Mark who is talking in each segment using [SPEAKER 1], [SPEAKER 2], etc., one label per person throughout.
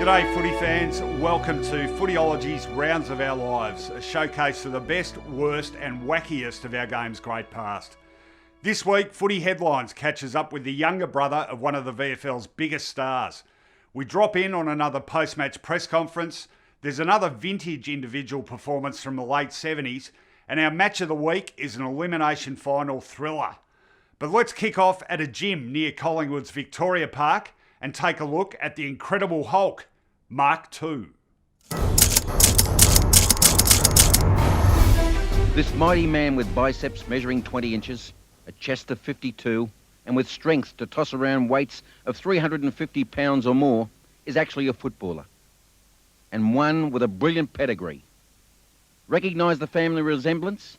[SPEAKER 1] G'day footy fans, welcome to Footyology's Rounds of Our Lives, a showcase of the best, worst and wackiest of our game's great past. This week, Footy Headlines catches up with the younger brother of one of the VFL's biggest stars. We drop in on another post-match press conference, there's another vintage individual performance from the late 70s, and our match of the week is an elimination final thriller. But let's kick off at a gym near Collingwood's Victoria Park and take a look at the Incredible Hulk, Mark II.
[SPEAKER 2] This mighty man with biceps measuring 20 inches, a chest of 52, and with strength to toss around weights of 350 pounds or more, is actually a footballer. And one with a brilliant pedigree. Recognise the family resemblance?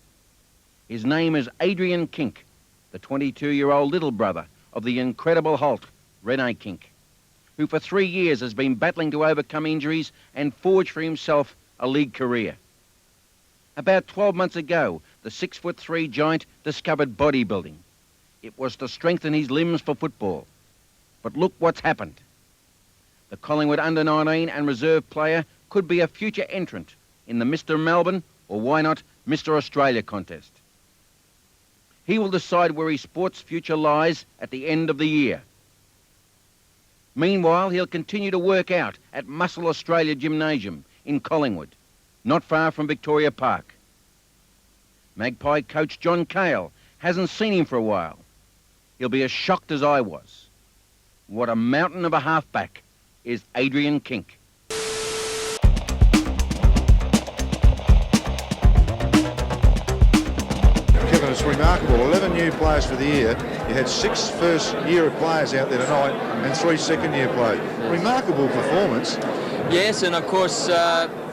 [SPEAKER 2] His name is Rene Kink, the 22-year-old little brother of the Incredible Hulk, Rene Kink, who for 3 years has been battling to overcome injuries and forge for himself a league career. About 12 months ago, the 6'3" giant discovered bodybuilding. It was to strengthen his limbs for football. But look what's happened. The Collingwood under-19 and reserve player could be a future entrant in the Mr. Melbourne, or why not Mr. Australia contest. He will decide where his sports future lies at the end of the year. Meanwhile, he'll continue to work out at Muscle Australia Gymnasium in Collingwood, not far from Victoria Park. Magpie coach John Cale hasn't seen him for a while. He'll be as shocked as I was. What a mountain of a halfback is Rene Kink.
[SPEAKER 3] It's remarkable. 11 new players for the year. You had 6 first-year players out there tonight and 3 second-year players. Remarkable performance.
[SPEAKER 4] Yes, and of course,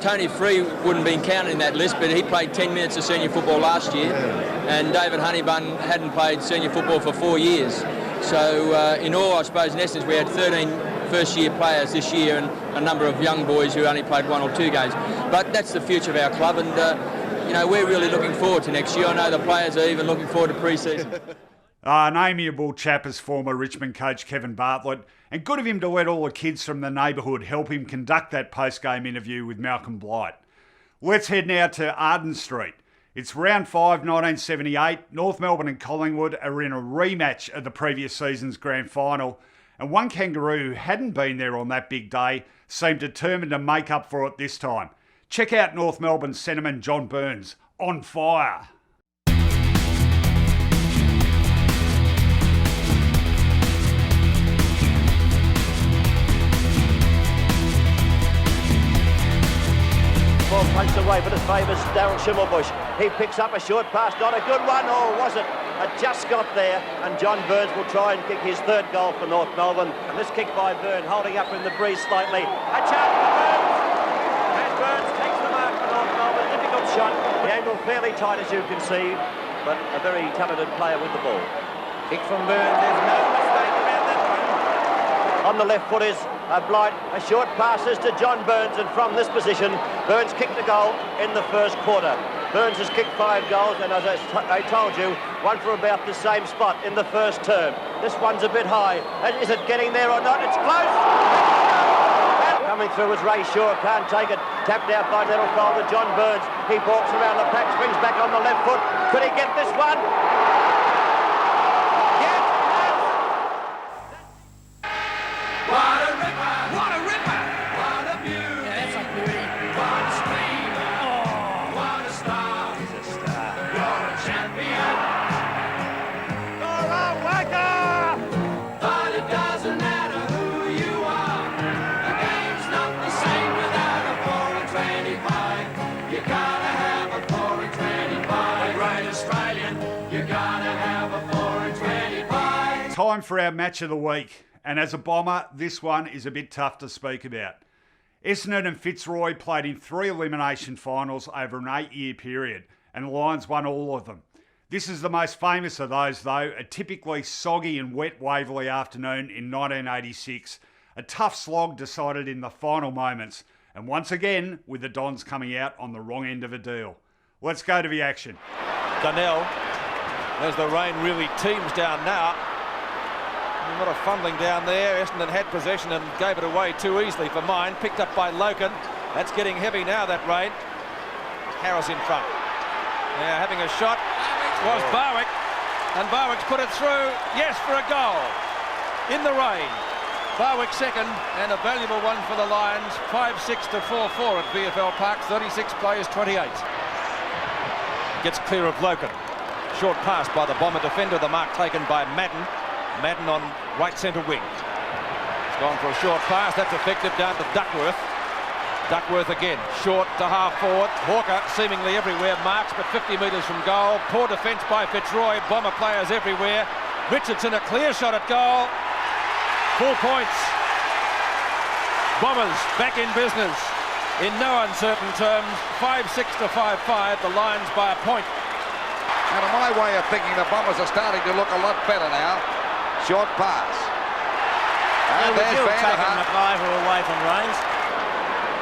[SPEAKER 4] Tony Free wouldn't have been counted in that list, but he played 10 minutes of senior football last year, and David Honeybun hadn't played senior football for 4 years. So in all, I suppose, in essence, we had 13 first-year players this year and a number of young boys who only played 1 or 2 games. But that's the future of our club, and you know, we're really looking forward to next year. I know the players are even looking forward to pre-season.
[SPEAKER 1] An amiable chap is former Richmond coach Kevin Bartlett, and good of him to let all the kids from the neighbourhood help him conduct that post-game interview with Malcolm Blight. Let's head now to Arden Street. It's round 5, 1978. North Melbourne and Collingwood are in a rematch of the previous season's grand final, and one kangaroo who hadn't been there on that big day seemed determined to make up for it this time. Check out North Melbourne centreman John Burns, on fire.
[SPEAKER 5] Ball punts away for the favours, Darren Schimmelbusch. He picks up a short pass, not a good one, or was it? It just got there, and John Burns will try and kick his 3rd goal for North Melbourne. And this kick by Burns, holding up in the breeze slightly. A chance for Burns! And Burns takes the mark for North Melbourne. Difficult shot. The angle fairly tight, as you can see, but a very talented player with the ball. Kick from Burns, there's no mistake about that one. On the left foot is Blight. A short passes to John Burns, and from this position, Burns kicked a goal in the first quarter. Burns has kicked 5 goals, and as I told you, one from about the same spot in the first term. This one's a bit high. Is it getting there or not? It's close! Coming through is Ray Shaw, can't take it. Tapped out by Nettle Calder, John Burns. He walks around the pack, swings back on the left foot. Could he get this one? Yes, he has!
[SPEAKER 6] What a ripper! What a ripper! What a beauty! Yeah, that's a beauty. What a screamer! Oh, what a star! He's a star. You're a champion. You're a whacker! But it doesn't matter who you are. The game's not the same without a 4 and 25. You gotta have a 4 and 25. A great Australian. You gotta have a 4 and 25.
[SPEAKER 1] Time for our match of the week. And as a bomber, this one is a bit tough to speak about. Essendon and Fitzroy played in 3 elimination finals over an 8-year period, and the Lions won all of them. This is the most famous of those, though, a typically soggy and wet Waverley afternoon in 1986. A tough slog decided in the final moments, and once again, with the Dons coming out on the wrong end of a deal. Let's go to the action.
[SPEAKER 7] Donnell, as the rain really teams down now. A lot of fumbling down there. Essendon had possession and gave it away too easily for mine. Picked up by Loken. That's getting heavy now, that rain. Harris in front. Now having a shot was Barwick. And Barwick's put it through. Yes, for a goal. In the rain. Barwick second, and a valuable one for the Lions. 5-6 to 4-4 at VFL Park. 36 plays, 28. Gets clear of Loken. Short pass by the Bomber defender. The mark taken by Madden. Madden on right centre wing. He's gone for a short pass. That's effective down to Duckworth. Duckworth again. Short to half forward. Hawker seemingly everywhere. Marks but 50 metres from goal. Poor defence by Fitzroy. Bomber players everywhere. Richardson a clear shot at goal. 4 points. Bombers back in business. In no uncertain terms. 5-6 to 5-5. The Lions by a point.
[SPEAKER 8] And in my way of thinking, the Bombers are starting to look a lot better now. Short pass. And there's Van der Hart.
[SPEAKER 5] away from range.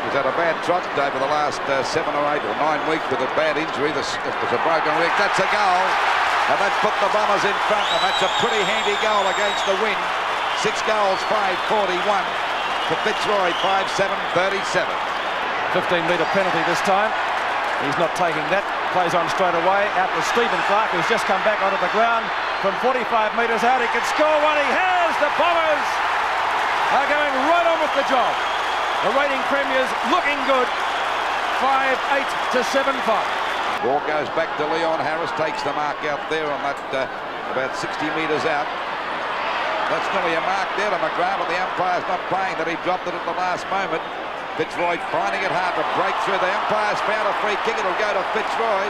[SPEAKER 8] He's had a bad trot over the last 7 or 8 or 9 weeks with a bad injury. There's a broken rib. That's a goal. And that's put the Bombers in front. And that's a pretty handy goal against the wind. 6 goals, 5-41. For Fitzroy, 5-7-37.
[SPEAKER 7] 15-metre penalty this time. He's not taking that. Plays on straight away. Out to Stephen Clark, who's just come back onto the ground. From 45 metres out, he can score one. He has! The Bombers are going right on with the job. The reigning premiers looking good. 5-8 to 7-5.
[SPEAKER 8] Ball goes back to Leon Harris. Takes the mark out there on that about 60 metres out. That's nearly a mark there to McGrath, but the umpire's not playing that. He dropped it at the last moment. Fitzroy finding it hard to break through. The umpire's found a free kick. It'll go to Fitzroy.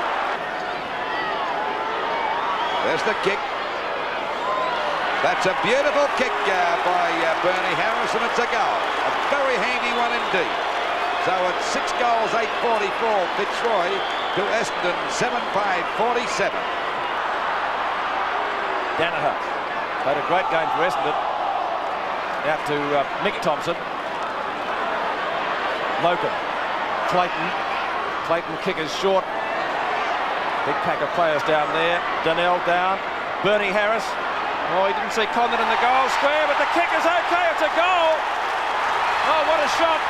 [SPEAKER 8] There's the kick. That's a beautiful kick by Bernie Harris, and it's a goal. A very handy one indeed. So it's 6 goals, 8-44. Fitzroy to Essendon, 7-5-47.
[SPEAKER 7] Danaher played a great game for Essendon. Out to Mick Thompson. Loken. Clayton kick is short. Big pack of players down there. Donnell down. Bernie Harris. Oh, he didn't see Condon in the goal square, but the kick is okay. It's a goal. Oh, what a shot.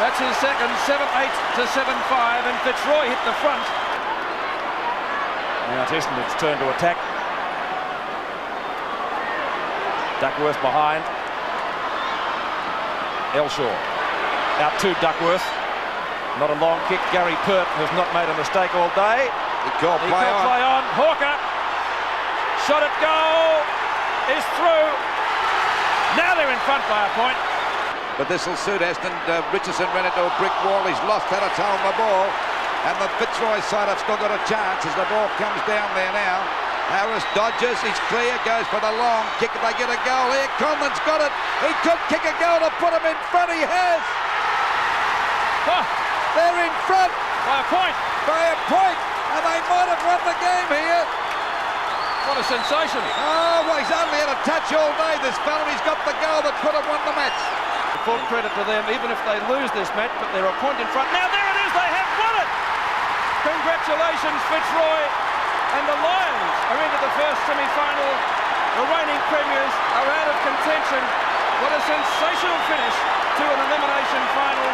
[SPEAKER 7] That's his second. 7-8 to 7-5, and Fitzroy hit the front. Now it's Essendon's turn to attack. Duckworth behind. Elshaw out to Duckworth. Not a long kick. Gary Pert has not made a mistake all day.
[SPEAKER 8] He called play on.
[SPEAKER 7] Hawker. Shot at goal. Is through. Now they're in front by a point.
[SPEAKER 8] But this will suit Essendon. Richardson ran into a brick wall. He's lost out of time on the ball. And the Fitzroy side have still got a chance as the ball comes down there now. Harris dodges. He's clear. Goes for the long kick. If they get a goal here, Conlon's got it. He could kick a goal to put him in front. He has.
[SPEAKER 7] Huh.
[SPEAKER 8] They're in front.
[SPEAKER 7] By a point.
[SPEAKER 8] By a point. And they might have won the game here.
[SPEAKER 7] What a sensation.
[SPEAKER 8] Oh, well, he's only had a touch all day, this fella. He's got the goal that could have won the match.
[SPEAKER 7] Full credit to them, even if they lose this match, but they're a point in front. Now there it is, they have won it! Congratulations, Fitzroy. And the Lions are into the first semi-final. The reigning premiers are out of contention. What a sensational finish to an elimination final.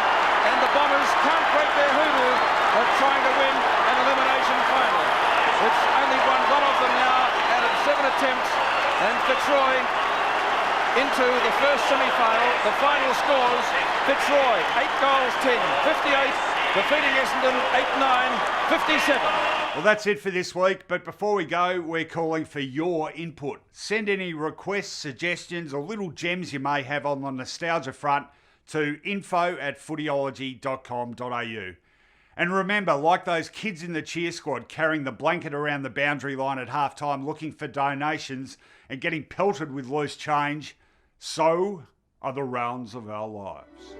[SPEAKER 7] And the Bombers can't break their hoodoo of trying to win an elimination final. It's only won one of them now out of 7 attempts, and Fitzroy into the first semi-final. The final scores: Fitzroy 8 goals 10, 58, defeating Essendon 8-9, 57.
[SPEAKER 1] Well, that's it for this week, but before we go, we're calling for your input. Send any requests, suggestions or little gems you may have on the nostalgia front to info@footyology.com.au. And remember, like those kids in the cheer squad carrying the blanket around the boundary line at halftime looking for donations and getting pelted with loose change, so are the rounds of our lives.